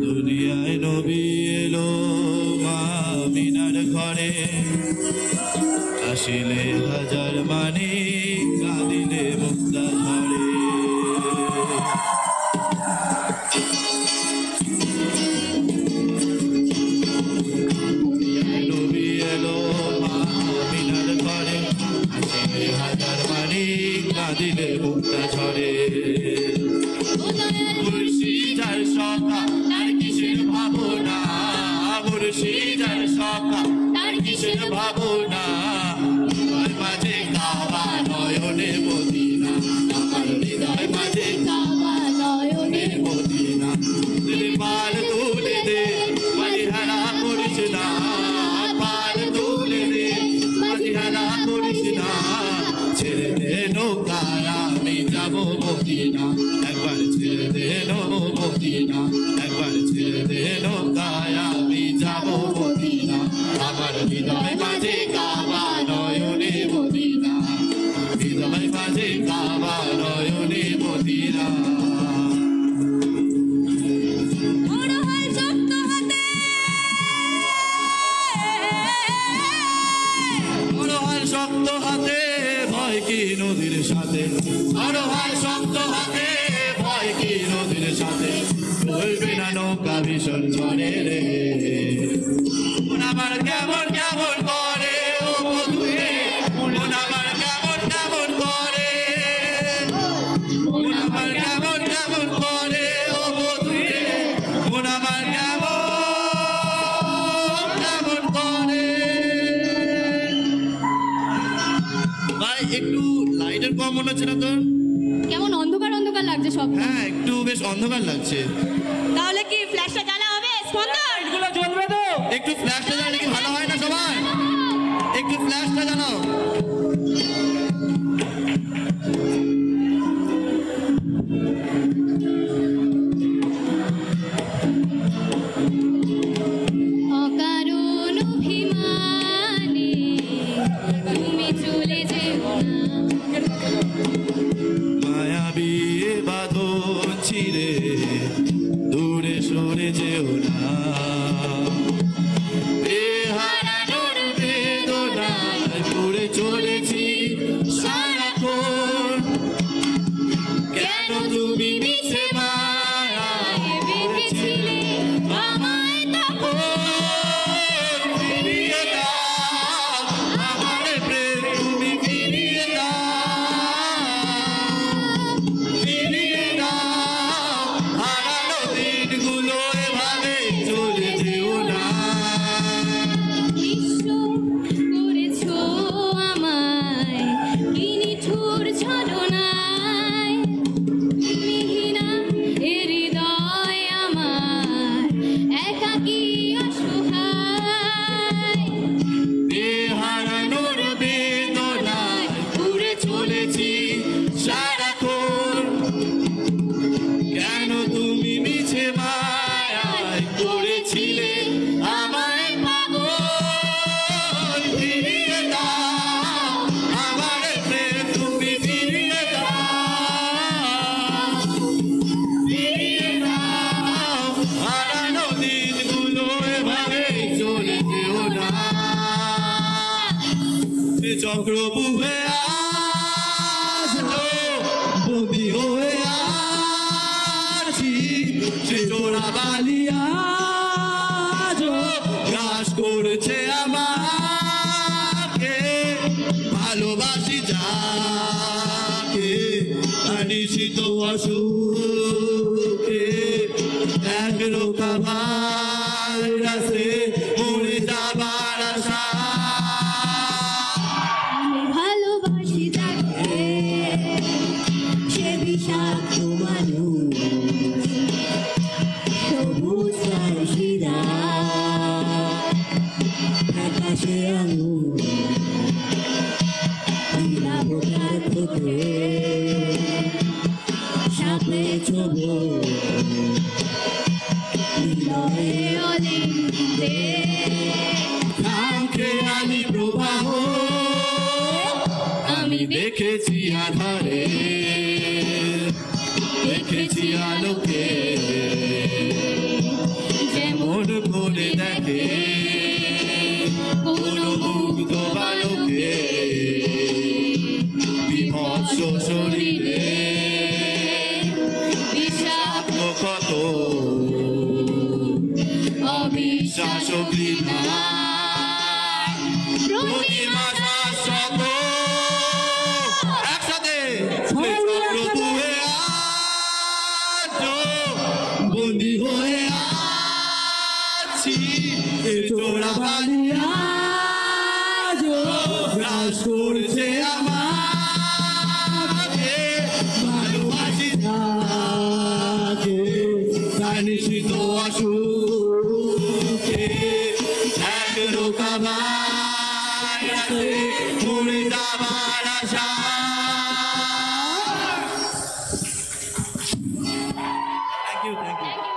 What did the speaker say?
দুনিয়ায় নবী এলো মা আমিনার ঘরে, আসিলে হাজার মানি কাঁদিলে মুক্তা ঝরে। নবী এলো মা আমিনার ঘরে, আসিলে হাজার মানি কাঁদিলে মুক্তা ঝরে। মুর্শিদার সখা তার কিসের ভাবনা, মুর্শিদার সখা তার কিসের ভাবনা, হৃদয় মাঝে কাবা নয়নে মদিনা, আমার হৃদয় মাঝে কাবা নয়নে মদিনা। দিল পাল তুলে দে মাঝিহারা করিস না, পাল তুলে দে মাঝিহারা করিস না, ছেড়ে দে নৌকায় আমি যাবো মদিনা, একবার ছেড়ে দে মদিনা, একবার ছেড়ে দে নৌকায় আমি যাবো মদিনা, আমার হৃদয় মাঝে কাবা নয়নে মদিনা, হৃদয় মাঝে কাবা নয়নে মদিনা। শক্ত হাতে ভয় কি নদীর সাথে, আরোহার শক্ত হাতে ভয় কি নদীর সাথে, চলবে না নৌকা ভীষণ ঝড়ে রে। আমার কেমন কেমন করে ও বধুরে, আমার কেমন কেমন করে, আমার কেমন কেমন করে ও বধুরে, আমার কেমন কেমন করে। ভাই একটু লাইটের কম মনে হচ্ছে না তোর? কেমন অন্ধকার অন্ধকার লাগছে সব। হ্যাঁ একটু বেশ অন্ধকার লাগছে। তাহলে কি ফ্ল্যাশটা জ্বালা হবে? স্পন্দন এগুলো জ্বলবে তো? একটু ফ্ল্যাশটা জ্বালালে কি ভালো হয় না সবাই? একটু ফ্ল্যাশটা জ্বালাও। অকারণ অভিমানে তুমি চলে যেও না, মায়াবী বাঁধন ছিঁড়ে দূরে সরে যেও না, হারানোর বেদনায় পড়ে চলেছি সারাক্ষণ, কেন তুমি মিছে মায়ায় বেঁধেছিলে আমায় তখন, ফিরিয়ে দাও আমার প্রেম তুমি ফিরিয়ে দাও, ফিরিয়ে দাও হারানো দিনগুলো এভাবে চলে যেও না। বিশ্ব করেছো আমায় কি নিঠুর ছলনায়, মিহিনা এ হৃদয় আমার একাকী অসহায়, হারানোর বেদনায় ঘুরে চলেছি সারাক্ষণ, কেন তুমি মিছে মায়ায় করেছিলে আমায় পাগল, ফিরিয়ে দাও আমার প্রেম তুমি ফিরিয়ে দাও, ফিরিয়ে দাও হারানো দিনগুলো এভাবে চলে যেও না। চক্রবুহে আসলো বন্দি হয়ে আসি, সে জোড়া বালিয়া গ্রাস করছে আমাকে, ভালোবাসি যাকে আনিসিত অসুখে, এক রোকা ভাইরাসে মরে যাবার আশা, ভালোবাসি তাকে সে বিষাক্ত মানুষ, সবুজ শিরা আকাশে আঙুর বোকার থেকে সাপে ছোবো হৃদয়ে অলিন্দে খেয়ালি প্রবাহ আমি দেখেছি আধারে, দেখেছি আলোকে যেমন করে দেখে কোন মুগ্ধ বালকে বিভৎস শরীরে বিষাক্ত ক্ষত অবিশ্বাস ঘৃণা প্রতিমা শাশ্বত একসাথে প্রভু হে আজো বন্দী হয়ে আছি এ তোরা বানিয়া গ্রাস করছে আমাকে ভালোবাসি তাকে তাই নিশ্চিত অসুখে এক রোকাবাই রাতে মরে যাবার আশা থ্যাংক ইউ